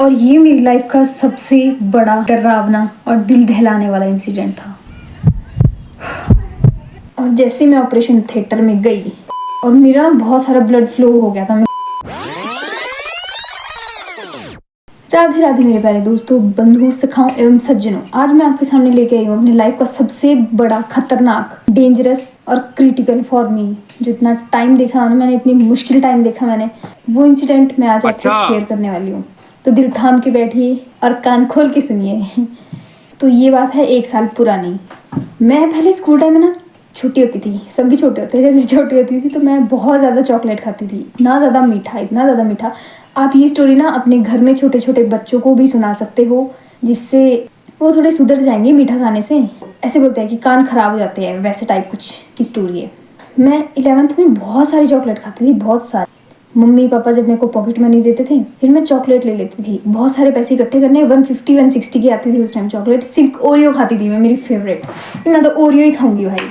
और ये मेरी लाइफ का सबसे बड़ा डरावना और दिल दहलाने वाला इंसिडेंट था। और जैसे मैं ऑपरेशन थिएटर में गई और मेरा बहुत सारा ब्लड फ्लो हो गया था। राधे राधे मेरे प्यारे दोस्तों, बंधुओं, सखाओं एवं सज्जनों। आज मैं आपके सामने लेके आई हूँ अपनी लाइफ का सबसे बड़ा, खतरनाक, डेंजरस और क्रिटिकल फॉर मी। जो इतना टाइम देखा मैंने, इतनी मुश्किल टाइम देखा मैंने, वो इंसिडेंट मैं आज आपसे शेयर करने वाली हूँ। तो दिल थाम के बैठिए और कान खोल के सुनिए। तो ये बात है 1 साल पुरानी। मैं पहले स्कूल टाइम में ना छोटी होती थी, सब भी छोटे होते हैं, जैसे छोटी होती थी तो मैं बहुत ज़्यादा चॉकलेट खाती थी। इतना ज़्यादा मीठा, इतना ज़्यादा मीठा। आप ये स्टोरी ना अपने घर में छोटे छोटे बच्चों को भी सुना सकते हो, जिससे वो थोड़े सुधर जाएंगे मीठा खाने से। ऐसे बोलते हैं कि कान खराब हो जाते हैं, वैसे टाइप कुछ की स्टोरी है। मैं 11th में बहुत सारी चॉकलेट खाती थी, बहुत सारी। मम्मी पापा जब मेरे को पॉकेट मनी देते थे, फिर मैं चॉकलेट ले लेती थी। बहुत सारे पैसे इकट्ठे करने, 150 160 की आती थी उस टाइम चॉकलेट। सिर्फ ओरियो खाती थी मैं, मेरी फेवरेट। मैं तो ओरियो ही खाऊंगी भाई।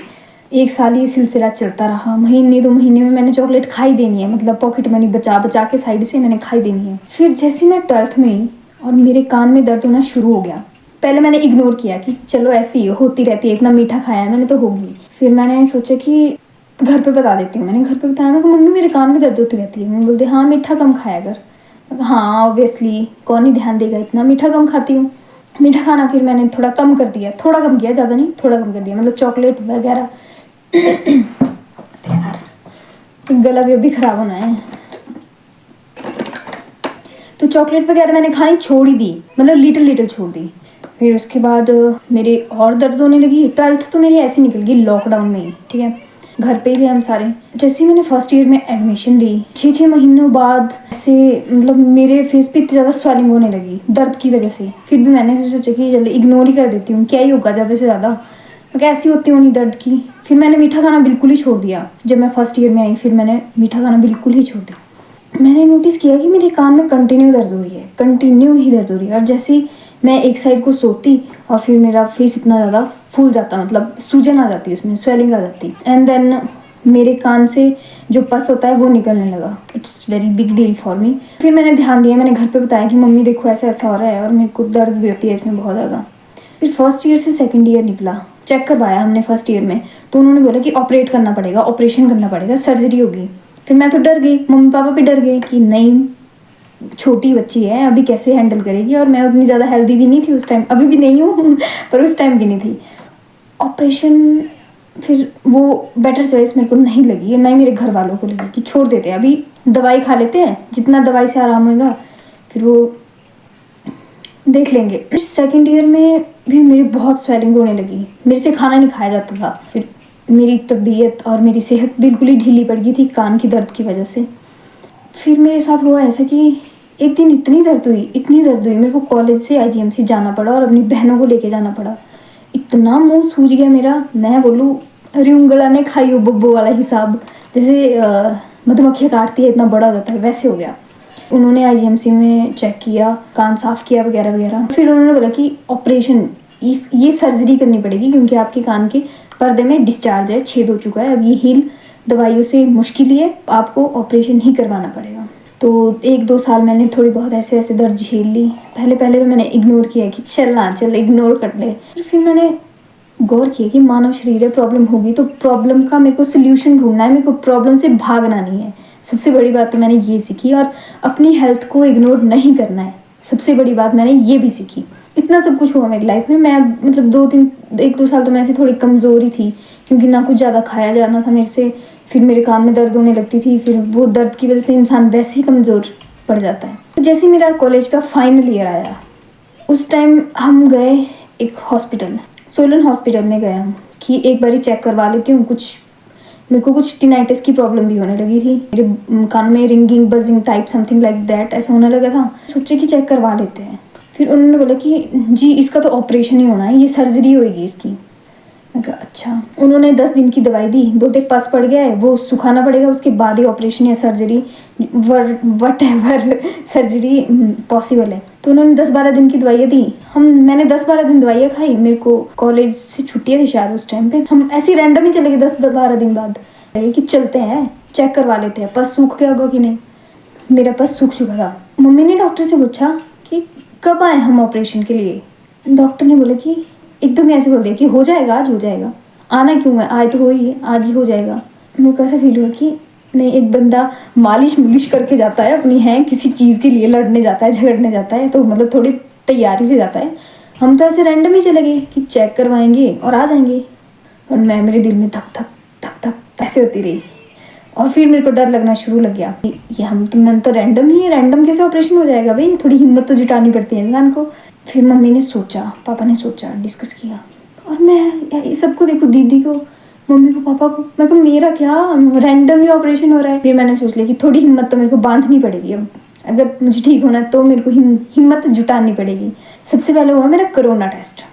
1 साल ये सिलसिला चलता रहा। महीने 2 महीने में मैंने चॉकलेट खाई देनी है, मतलब पॉकेट मनी बचा बचा के साइड से मैंने खाई देनी है। फिर जैसे मैं 12th में आई और मेरे कान में दर्द होना शुरू हो गया। पहले मैंने इग्नोर किया कि चलो ऐसी होती रहती है, इतना मीठा खाया है मैंने तो होगी। फिर मैंने सोचा कि घर पे बता देती हूँ। मैंने घर पे बताया, मैं मम्मी मेरे कान में दर्द होती रहती है। मम्मी बोलती हाँ मीठा कम खाया कर। हाँ ऑब्वियसली, कौन ही ध्यान देगा, इतना मीठा कम खाती हूँ। मीठा खाना फिर मैंने थोड़ा कम कर दिया, थोड़ा कम किया, ज़्यादा नहीं, थोड़ा कम कर दिया, मतलब चॉकलेट वगैरह। यार गला भी अभी खराब होना है। तो चॉकलेट वगैरह मैंने खानी छोड़ ही दी, मतलब लिटिल लिटिल छोड़ दी। फिर उसके बाद मेरे और दर्द होने लगी। 12th तो मेरी ऐसी निकल गई लॉकडाउन में ही, ठीक है। घर पे ही थे हम सारे। जैसे ही मैंने फर्स्ट ईयर में एडमिशन ली, 6 महीनों बाद ऐसे मतलब मेरे फेस पे इतनी ज़्यादा स्वेलिंग होने लगी दर्द की वजह से। फिर भी मैंने सोचा कि चलो इग्नोर ही कर देती हूँ, क्या ही होगा ज़्यादा से ज़्यादा, कैसी होती होनी दर्द की। फिर मैंने मीठा खाना बिल्कुल ही छोड़ दिया। जब मैं फर्स्ट ईयर में आई फिर मैंने मीठा खाना बिल्कुल ही छोड़ दिया। मैंने नोटिस किया कि मेरे कान में कंटिन्यू दर्द हो रही है, कंटिन्यू ही दर्द हो रही है। और जैसे ही मैं एक साइड को सोती और फिर मेरा फेस इतना ज़्यादा फूल जाता, मतलब सूजन आ जाती, उसमें स्वेलिंग आ जाती। एंड देन मेरे कान से जो पस होता है वो निकलने लगा। It's very big deal for me. फिर मैंने ध्यान दिया, मैंने घर पे बताया कि मम्मी देखो ऐसा ऐसा हो रहा है और मेरे को दर्द भी होती है इसमें बहुत ज़्यादा। फिर फर्स्ट ईयर से सेकंड ईयर निकला, चेक करवाया हमने फर्स्ट ईयर में, तो उन्होंने बोला कि ऑपरेट करना पड़ेगा, ऑपरेशन करना पड़ेगा, सर्जरी होगी। फिर मैं तो डर गई, मम्मी पापा भी डर गए कि नहीं छोटी बच्ची है, अभी कैसे हैंडल करेगी। और मैं उतनी ज़्यादा हेल्दी भी नहीं थी उस टाइम, अभी भी नहीं हूँ पर उस टाइम भी नहीं थी। ऑपरेशन फिर वो बेटर चॉइस मेरे को नहीं लगी, नहीं मेरे घर वालों को लगी कि छोड़ देते हैं, अभी दवाई खा लेते हैं, जितना दवाई से आराम होगा फिर वो देख लेंगे। सेकंड ईयर में भी मेरी बहुत स्वेलिंग होने लगी, मेरे से खाना नहीं खाया जाता था। फिर मेरी तबीयत और मेरी सेहत बिल्कुल ही ढीली पड़ गई थी कान की दर्द की वजह से। फिर मेरे साथ हुआ ऐसा कि एक दिन इतनी दर्द हुई मेरे को कॉलेज से IGMC जाना पड़ा और अपनी बहनों को लेके जाना पड़ा। इतना मुंह सूज गया मेरा, मैं बोलूँ अरे उंगला ने खाई हो बब्बो वाला हिसाब, जैसे मधुमक्खियाँ काटती है इतना बड़ा हो जाता है, वैसे हो गया। उन्होंने IGMC में चेक किया, कान साफ किया वगैरह वगैरह। फिर उन्होंने बोला कि ऑपरेशन, ये सर्जरी करनी पड़ेगी क्योंकि आपके कान के पर्दे में डिस्चार्ज है, छेद हो चुका है, अब ये हील दवाइयों से मुश्किल ही है, आपको ऑपरेशन ही करवाना पड़ेगा। तो 1-2 साल मैंने थोड़ी बहुत ऐसे ऐसे दर्द झेल ली। पहले तो मैंने इग्नोर किया कि चल इग्नोर कर ले। फिर मैंने गौर किया कि मानव शरीर है, प्रॉब्लम होगी तो प्रॉब्लम का मेरे को सोल्यूशन ढूंढना है, मेरे को प्रॉब्लम से भागना नहीं है। सबसे बड़ी बात तो मैंने ये सीखी। और अपनी हेल्थ को इग्नोर नहीं करना है, सबसे बड़ी बात मैंने ये भी सीखी। इतना सब कुछ हुआ मेरी लाइफ में। मैं मतलब 1-2 साल तो मैं ऐसे थोड़ी कमज़ोर ही थी क्योंकि ना कुछ ज़्यादा खाया जाना था मेरे से। फिर मेरे कान में दर्द होने लगती थी, फिर वो दर्द की वजह से इंसान वैसे ही कमज़ोर पड़ जाता है। तो जैसे मेरा कॉलेज का फाइनल ईयर आया, उस टाइम हम गए एक हॉस्पिटल, सोलन हॉस्पिटल में गए हम कि एक बारी चेक करवा लेती हूँ। मेरे को कुछ टिनाइटिस की प्रॉब्लम भी होने लगी थी, मेरे कान में ringing buzzing type something like that ऐसा होने लगा था। सोचे कि चेक करवा लेते हैं। फिर उन्होंने बोला कि जी इसका तो ऑपरेशन ही होना है, ये सर्जरी होएगी इसकी। मैं कहा अच्छा। उन्होंने 10 दिन की दवाई दी, बोलते पस पड़ गया है वो सुखाना पड़ेगा, उसके बाद ही ऑपरेशन या surgery what ever surgery possible है। तो उन्होंने 10-12 दिन की दवाइयाँ दी। मैंने 10-12 दिन दवाइयाँ खाई। मेरे को कॉलेज से छुट्टियाँ थी शायद उस टाइम पे, हम ऐसे रैंडम ही चले गए 10-12 दिन बाद कि चलते हैं चेक करवा लेते हैं, पस सूख गया होगा कि नहीं। मेरा पस सूख चुका था। मम्मी ने डॉक्टर से पूछा कि कब आए हम ऑपरेशन के लिए। डॉक्टर ने बोला कि एकदम ऐसे बोल दिया कि हो जाएगा, आज हो जाएगा। आना क्यों है, आए तो हो ही, आज ही हो जाएगा। मेरे को ऐसा फील हुआ कि नहीं, एक बंदा मालिश मुलिश करके जाता है अपनी, है किसी चीज़ के लिए लड़ने जाता है, झगड़ने जाता है, तो मतलब थोड़ी तैयारी से जाता है। हम तो ऐसे रैंडम ही चले गए कि चेक करवाएंगे और आ जाएंगे। और मैं, मेरे दिल में धक धक धक धक ऐसे होती रही। और फिर मेरे को डर लगना शुरू लग गया कि ये हम तो, मैं तो रैंडम ही है, रैंडम कैसे ऑपरेशन हो जाएगा भाई, थोड़ी हिम्मत तो जुटानी पड़ती है इंसान को। फिर मम्मी ने सोचा, पापा ने सोचा, डिस्कस किया। और मैं ये सबको देखो, दीदी को, मम्मी को, पापा को, मैं कहा मेरा क्या, रैंडम ही ऑपरेशन हो रहा है। फिर मैंने सोच लिया कि थोड़ी हिम्मत तो मेरे को बांधनी पड़ेगी अब, अगर मुझे ठीक होना है तो मेरे को हिम्मत जुटानी पड़ेगी। सबसे पहले हुआ मेरा कोरोना टेस्ट।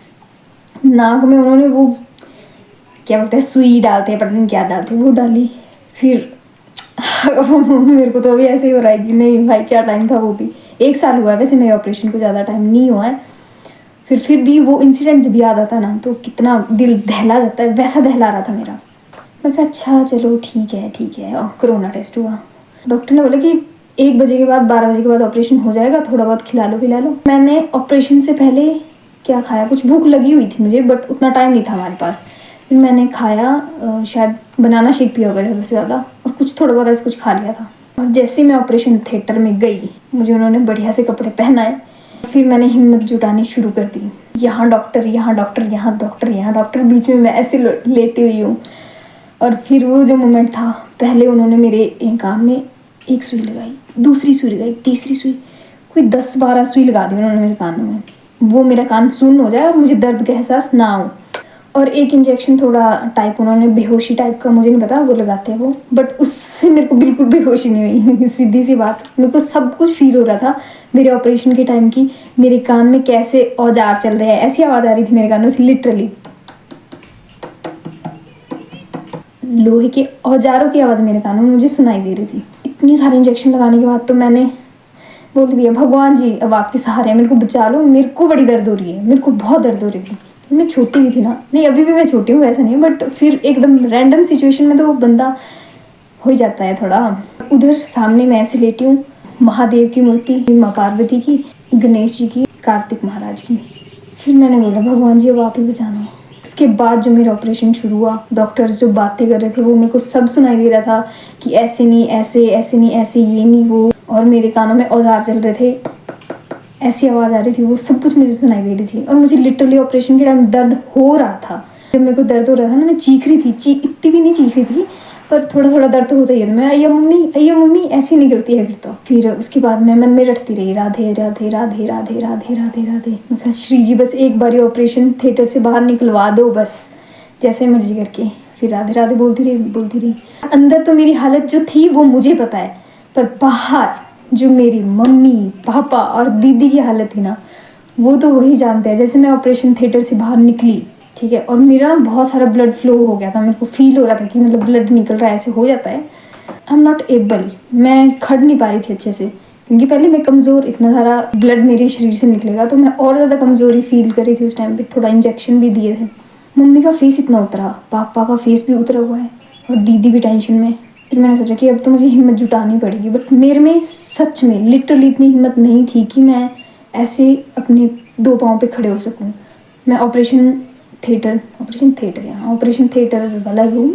नाक में उन्होंने वो क्या बोलते हैं, सुई डालते हैं, पता नहीं क्या डालते हैं, वो डाली। फिर मेरे को तो अभी ऐसे ही हो रहा है कि नहीं भाई, क्या टाइम था वो भी। 1 साल हुआ है वैसे मेरे ऑपरेशन को, ज़्यादा टाइम नहीं हुआ है। फिर भी वो इंसिडेंट जब याद आता ना तो कितना दिल दहला जाता है, वैसा दहला रहा था मेरा। मैं कहा अच्छा चलो ठीक है ठीक है। और कोरोना टेस्ट हुआ, डॉक्टर ने बोला कि 1 बजे के बाद, 12 बजे के बाद ऑपरेशन हो जाएगा, थोड़ा बहुत खिला लो पिला लो। मैंने ऑपरेशन से पहले क्या खाया, कुछ भूख लगी हुई थी मुझे, बट उतना टाइम नहीं था हमारे पास। फिर मैंने खाया, शायद बनाना शेक पिया होगा ज़्यादा से ज़्यादा, और कुछ थोड़ा बहुत ऐसे कुछ खा लिया था। और जैसे मैं ऑपरेशन थिएटर में गई, मुझे उन्होंने बढ़िया से कपड़े पहनाए। फिर मैंने हिम्मत जुटानी शुरू कर दी। यहाँ डॉक्टर, यहाँ डॉक्टर, यहाँ डॉक्टर, यहाँ डॉक्टर, बीच में मैं ऐसे लेटी हुई हूँ। और फिर वो जो मोमेंट था, पहले उन्होंने मेरे कान में 1 सुई लगाई, दूसरी सुई लगाई, तीसरी सुई, कोई 10-12 सुई लगा दी उन्होंने मेरे कानों में। वो मेरा कान सुन्न हो जाए और मुझे दर्द का एहसास ना हो। और एक इंजेक्शन थोड़ा टाइप, उन्होंने बेहोशी टाइप का, मुझे नहीं पता वो लगाते हैं वो, बट उससे मेरे को बिल्कुल बेहोशी नहीं हुई। सीधी सी बात, मेरे को सब कुछ फील हो रहा था मेरे ऑपरेशन के टाइम की, मेरे कान में कैसे औजार चल रहे हैं, ऐसी आवाज़ आ रही थी मेरे कानों से, लिटरली लोहे के औजारों की आवाज़ मेरे कानों में मुझे सुनाई दे रही थी। इतनी सारे इंजेक्शन लगाने के बाद तो मैंने बोल दिया, भगवान जी अब आपके सहारे हैं, मेरे को बचा लो, मेरे को बड़ी दर्द हो रही है, मेरे को बहुत दर्द हो रही थी। मैं छोटी भी थी ना, नहीं अभी भी मैं छोटी हूँ वैसा नहीं, बट फिर एकदम रैंडम सिचुएशन में तो वो बंदा हो ही जाता है थोड़ा। उधर सामने मैं ऐसे लेटी हूँ, महादेव की मूर्ति, माँ पार्वती की, गणेश जी की, कार्तिक महाराज की। फिर मैंने बोला भगवान जी अब आप ही बचाना। उसके बाद जो मेरा ऑपरेशन शुरू हुआ, डॉक्टर्स जो बातें कर रहे थे वो मेरे को सब सुनाई दे रहा था कि ऐसे नहीं, ऐसे, ऐसे नहीं, ऐसे, ये नहीं वो। और मेरे कानों में औजार चल रहे थे, ऐसी आवाज़ आ रही थी, वो सब कुछ मुझे सुनाई दे रही थी। और मुझे लिटरली ऑपरेशन के टाइम दर्द हो रहा था। जब मेरे को दर्द हो रहा था ना, मैं चीख रही थी, इतनी भी नहीं चीख रही थी, पर थोड़ा थोड़ा दर्द होता ही है। मैं अय्या मम्मी ऐसी निकलती है फिर उसके बाद मैं मन में रटती रही, राधे राधे राधे राधे राधे राधे राधे। मैं कहा श्री जी बस एक बार ऑपरेशन थिएटर से बाहर निकलवा दो बस, जैसे मर्जी करके। फिर राधे राधे बोलती रही। अंदर तो मेरी हालत जो थी वो मुझे पता है, पर बाहर जो मेरी मम्मी पापा और दीदी की हालत थी ना, वो तो वही जानते हैं। जैसे मैं ऑपरेशन थिएटर से बाहर निकली, ठीक है, और मेरा ना बहुत सारा ब्लड फ्लो हो गया था, मेरे को फील हो रहा था कि मतलब ब्लड निकल रहा है, ऐसे हो जाता है। आई एम नॉट एबल, मैं खड़ नहीं पा रही थी अच्छे से, क्योंकि पहले मैं कमज़ोर, इतना सारा ब्लड मेरे शरीर से निकलेगा तो मैं और ज़्यादा कमज़ोरी फील कर रही थी उस टाइम पे। थोड़ा इंजेक्शन भी दिए थे। मम्मी का फेस इतना उतरा, पापा का फेस भी उतरा हुआ है, और दीदी भी टेंशन में। फिर मैंने सोचा कि अब तो मुझे हिम्मत जुटानी पड़ेगी, बट मेरे में सच में लिटरली इतनी हिम्मत नहीं थी कि मैं ऐसे अपने 2 पाँव पे खड़े हो सकूं। मैं ऑपरेशन थिएटर वाला रूम,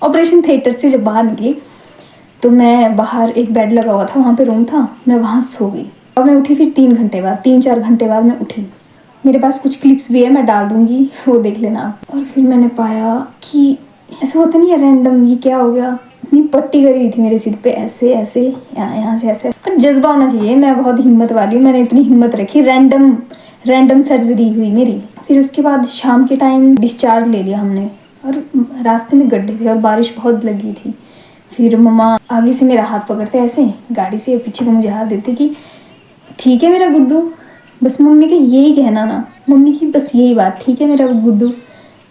ऑपरेशन थिएटर से जब बाहर निकली तो मैं बाहर, एक बेड लगा हुआ था, वहाँ पे रूम था, मैं वहाँ सो गई। और मैं उठी फिर 3-4 घंटे बाद मैं उठी। मेरे पास कुछ क्लिप्स भी है, मैं डाल दूँगी, वो देख लेना आप। और फिर मैंने पाया कि ऐसा होता नहीं है रैंडम, ये क्या हो गया, इतनी पट्टी करी हुई थी मेरे सिर पे, ऐसे ऐसे, यहाँ से ऐसे। पर जज्बा होना चाहिए, मैं बहुत हिम्मत वाली हूँ, मैंने इतनी हिम्मत रखी। रैंडम सर्जरी हुई मेरी। फिर उसके बाद शाम के टाइम डिस्चार्ज ले लिया हमने, और रास्ते में गड्ढे थे और बारिश बहुत लगी थी। फिर मम्मा आगे से मेरा हाथ पकड़ते ऐसे गाड़ी से, पीछे को मुझे हाथ देते कि ठीक है मेरा गुड्डू, बस मम्मी का यही कहना ना, मम्मी की बस यही बात, ठीक है मेरा गुड्डू।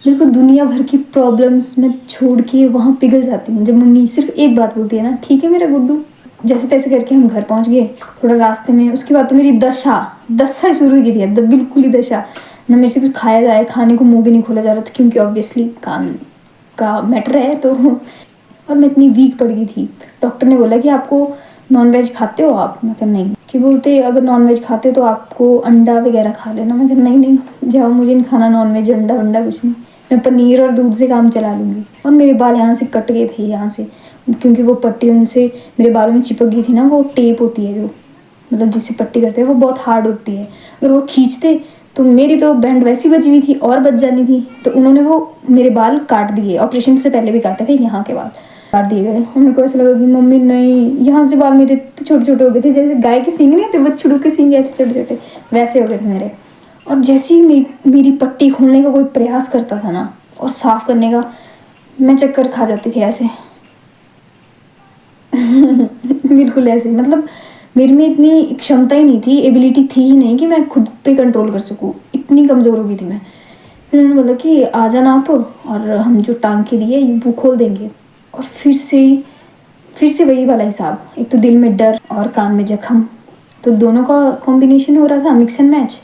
मेरे को दुनिया भर की प्रॉब्लम्स में छोड़ के वहाँ पिघल जाती हूँ जब मम्मी सिर्फ एक बात बोलती है ना, ठीक है मेरा गुड्डू। जैसे तैसे करके हम घर पहुँच गए। थोड़ा रास्ते में उसके बाद तो मेरी दशा शुरू ही थी, बिल्कुल ही दशा। ना मेरे से कुछ खाया जाए, खाने को मुंह भी नहीं खोला जा रहा था, क्योंकि ऑब्वियसली कान का मैटर है तो। और मैं इतनी वीक पड़ गई थी। डॉक्टर ने बोला कि आपको नॉन वेज खाते हो आप? मैं कहा नहीं, कि बोलते अगर नॉनवेज खाते तो आपको अंडा वगैरह खा लेना। मैं कहा नहीं नहीं जाओ, मुझे नहीं खाना नॉनवेज, अंडा वंडा कुछ नहीं, मैं पनीर और दूध से काम चला लूँगी। और मेरे बाल यहाँ से कट गए थे, यहाँ से, क्योंकि वो पट्टी उनसे मेरे बालों में चिपक गई थी ना। वो टेप होती है जो, मतलब जिससे पट्टी करते हैं, वो बहुत हार्ड होती है, अगर वो खींचते तो मेरी तो बैंड वैसी बची हुई थी और बच जानी थी। तो उन्होंने वो मेरे बाल काट दिए, ऑपरेशन से पहले भी काटे थे, यहाँ के बाल काट दिए गए। उनको ऐसा लगा कि मम्मी नहीं, यहाँ से बाल मेरे छोटे छोटे हो गए थे, जैसे गाय के सींग नहीं थे बछड़ू के सींग ऐसे छोटे छोटे, वैसे हो गए थे मेरे। और जैसे ही मेरी पट्टी खोलने का कोई प्रयास करता था ना और साफ करने का, मैं चक्कर खा जाती थी ऐसे बिल्कुल ऐसे, मतलब मेरे में इतनी क्षमता ही नहीं थी, एबिलिटी थी ही नहीं कि मैं खुद पे कंट्रोल कर सकूं, इतनी कमज़ोर हो गई थी मैं। फिर उन्होंने बोला कि आ जाना आप, और हम जो टांग के दिए वो खोल देंगे। और फिर से वही वाला हिसाब, एक तो दिल में डर और कान में जख्म, तो दोनों का कॉम्बिनेशन हो रहा था, मिक्स एंड मैच।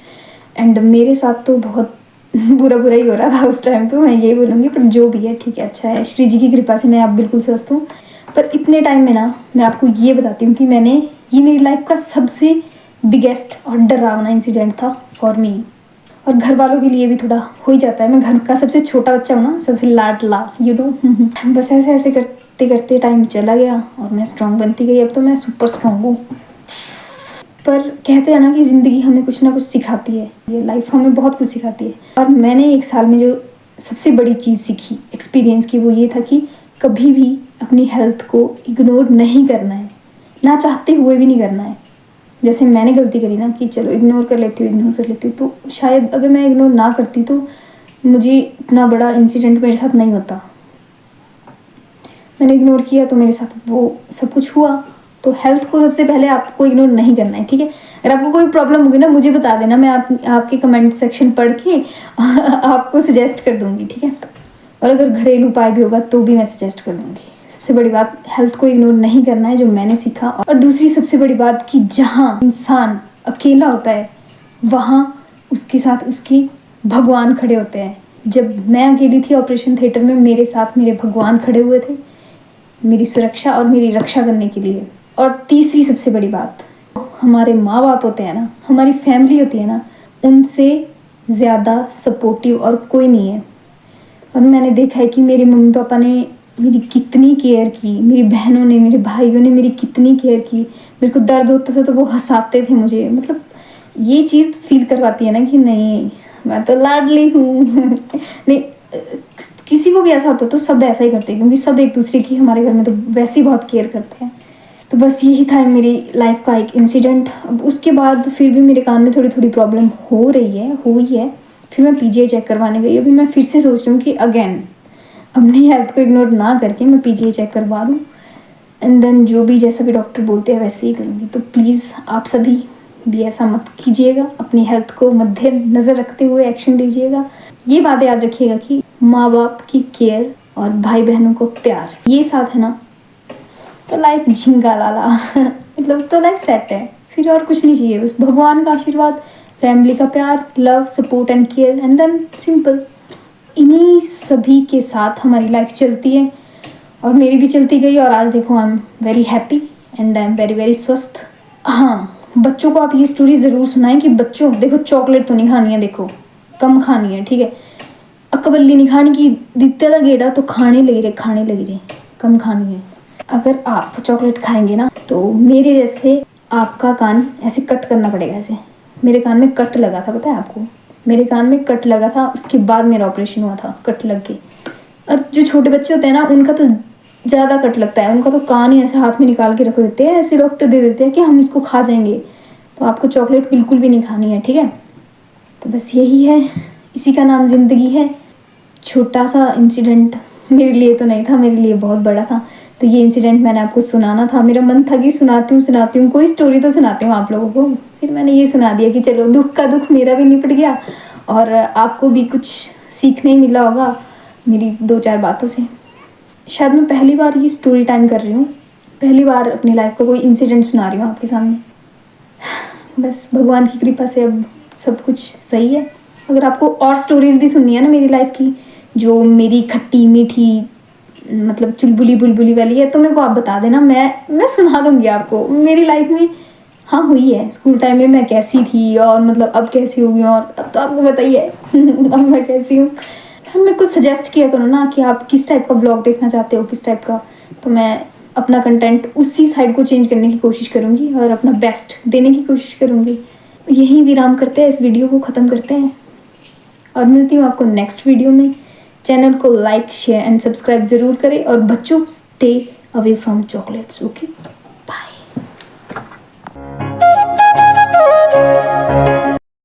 एंड मेरे साथ तो बहुत बुरा बुरा ही हो रहा था उस टाइम। तो मैं यही बोलूँगी, पर जो भी है ठीक है, अच्छा है, श्री जी की कृपा से मैं आप बिल्कुल स्वस्थ हूँ। पर इतने टाइम में ना मैं आपको ये बताती हूँ कि ये मेरी लाइफ का सबसे बिगेस्ट और डरावना इंसिडेंट था फॉर मी। और घर वालों के लिए भी थोड़ा हो ही जाता है, मैं घर का सबसे छोटा बच्चा हूँ ना, सबसे लाडला, यू नो। बस ऐसे ऐसे करते करते टाइम चला गया और मैं स्ट्रांग बनती गई, अब तो मैं सुपर स्ट्रांग हूँ। पर कहते हैं ना कि ज़िंदगी हमें कुछ ना कुछ सिखाती है, ये लाइफ हमें बहुत कुछ सिखाती है। और मैंने 1 साल में जो सबसे बड़ी चीज़ सीखी, एक्सपीरियंस की, वो ये था कि कभी भी अपनी हेल्थ को इग्नोर नहीं करना है, ना चाहते हुए भी नहीं करना है। जैसे मैंने गलती करी ना कि चलो इग्नोर कर लेती हूँ, तो शायद अगर मैं इग्नोर ना करती तो मुझे इतना बड़ा इंसिडेंट मेरे साथ नहीं होता। मैंने इग्नोर किया तो मेरे साथ वो सब कुछ हुआ। तो हेल्थ को सबसे पहले आपको इग्नोर नहीं करना है, ठीक है। अगर आपको कोई प्रॉब्लम होगी ना मुझे बता देना, मैं आपके कमेंट सेक्शन पढ़ के आपको सजेस्ट कर दूंगी, ठीक है। और अगर घरेलू उपाय भी होगा तो भी मैं सजेस्ट कर दूंगी। सबसे बड़ी बात, हेल्थ को इग्नोर नहीं करना है, जो मैंने सीखा। और दूसरी सबसे बड़ी बात कि जहाँ इंसान अकेला होता है वहाँ उसके साथ उसके भगवान खड़े होते हैं। जब मैं अकेली थी ऑपरेशन थिएटर में, मेरे साथ मेरे भगवान खड़े हुए थे, मेरी सुरक्षा और मेरी रक्षा करने के लिए। और तीसरी सबसे बड़ी बात, हमारे माँ बाप होते हैं ना, हमारी फैमिली होती है ना, उनसे ज़्यादा सपोर्टिव और कोई नहीं है। और मैंने देखा है कि मेरे मम्मी पापा ने मेरी कितनी केयर की, मेरी बहनों ने, मेरे भाइयों ने मेरी कितनी केयर की। मेरे को दर्द होता था तो वो हंसाते थे मुझे। मतलब ये चीज़ फील करवाती है ना कि नहीं, मैं तो लाडली हूँ नहीं, किसी को भी ऐसा होता तो सब ऐसा ही करते हैं, क्योंकि सब एक दूसरे की, हमारे घर में तो वैसे ही बहुत केयर करते हैं। तो बस यही था मेरी लाइफ का एक इंसिडेंट। अब उसके बाद फिर भी मेरे कान में थोड़ी थोड़ी प्रॉब्लम हुई है। फिर मैं पीजीआई चेक करवाने गई। अभी मैं फिर से सोच रही हूँ कि अगेन अपनी हेल्थ को इग्नोर ना करके मैं पीजीआई चेक करवा लूँ, एंड देन जो भी जैसा भी डॉक्टर बोलते हैं वैसे ही करूँगी। तो प्लीज़ आप सभी भी ऐसा मत कीजिएगा, अपनी हेल्थ को मद्देनज़र रखते हुए एक्शन लीजिएगा। ये बात याद रखिएगा कि माँ बाप की केयर और भाई बहनों को प्यार, ये साथ है ना तो लाइफ झिंगा लाला मतलब तो लाइफ सेट है, फिर और कुछ नहीं चाहिए। बस भगवान का आशीर्वाद, फैमिली का प्यार, love, support and care, and then simple. इन्हीं सभी के साथ हमारी लाइफ चलती है और मेरी भी चलती गई। और आज देखो I am very happy and I am very very स्वस्थ। हाँ, बच्चों को आप ये स्टोरी ज़रूर सुनाएं कि बच्चों देखो, चॉकलेट तो नहीं खानी है, देखो कम खानी है, ठीक है। अकबल्ली नहीं खाने की, दिते दा गेड़ा तो खाने लगी रहे, कम खानी है। अगर आप चॉकलेट खाएंगे ना तो मेरे जैसे आपका कान ऐसे कट करना पड़ेगा। ऐसे मेरे कान में कट लगा था, पता है आपको, मेरे कान में कट लगा था, उसके बाद मेरा ऑपरेशन हुआ था कट लग के। और जो छोटे बच्चे होते हैं ना उनका तो ज़्यादा कट लगता है, उनका तो कान ही ऐसे हाथ में निकाल के रख देते हैं, ऐसे डॉक्टर दे देते हैं कि हम इसको खा जाएंगे। तो आपको चॉकलेट बिल्कुल भी नहीं खानी है, ठीक है। तो बस यही है, इसी का नाम ज़िंदगी है। छोटा सा इंसिडेंट मेरे लिए तो नहीं था, मेरे लिए बहुत बड़ा था। तो ये इंसिडेंट मैंने आपको सुनाना था, मेरा मन था कि सुनाती हूँ कोई स्टोरी तो सुनाती हूँ आप लोगों को। फिर मैंने ये सुना दिया कि चलो दुख का दुख मेरा भी निपट गया और आपको भी कुछ सीखने ही मिला होगा मेरी 2-4 बातों से। शायद मैं पहली बार ये स्टोरी टाइम कर रही हूँ, पहली बार अपनी लाइफ का कोई इंसिडेंट सुना रही हूँ आपके सामने। बस भगवान की कृपा से अब सब कुछ सही है। अगर आपको और स्टोरीज़ भी सुननी है ना मेरी लाइफ की, जो मेरी खट्टी मीठी मतलब चुलबुली बुलबुली वाली है, तो मेरे को आप बता देना, मैं सुना दूंगी आपको। मेरी लाइफ में हाँ हुई है। स्कूल टाइम में मैं कैसी थी और मतलब अब कैसी हो गई, और अब तो आपको बताइए अब मैं कैसी हूँ। फिर मेरे को सजेस्ट किया करो ना कि आप किस टाइप का ब्लॉग देखना चाहते हो, किस टाइप का, तो मैं अपना कंटेंट उसी साइड को चेंज करने की कोशिश करूँगी और अपना बेस्ट देने की कोशिश करूँगी। यहीं विराम करते हैं, इस वीडियो को ख़त्म करते हैं और मिलती हूँ आपको नेक्स्ट वीडियो में। चैनल को लाइक शेयर एंड सब्सक्राइब ज़रूर करें और बच्चों stay away from chocolates, okay.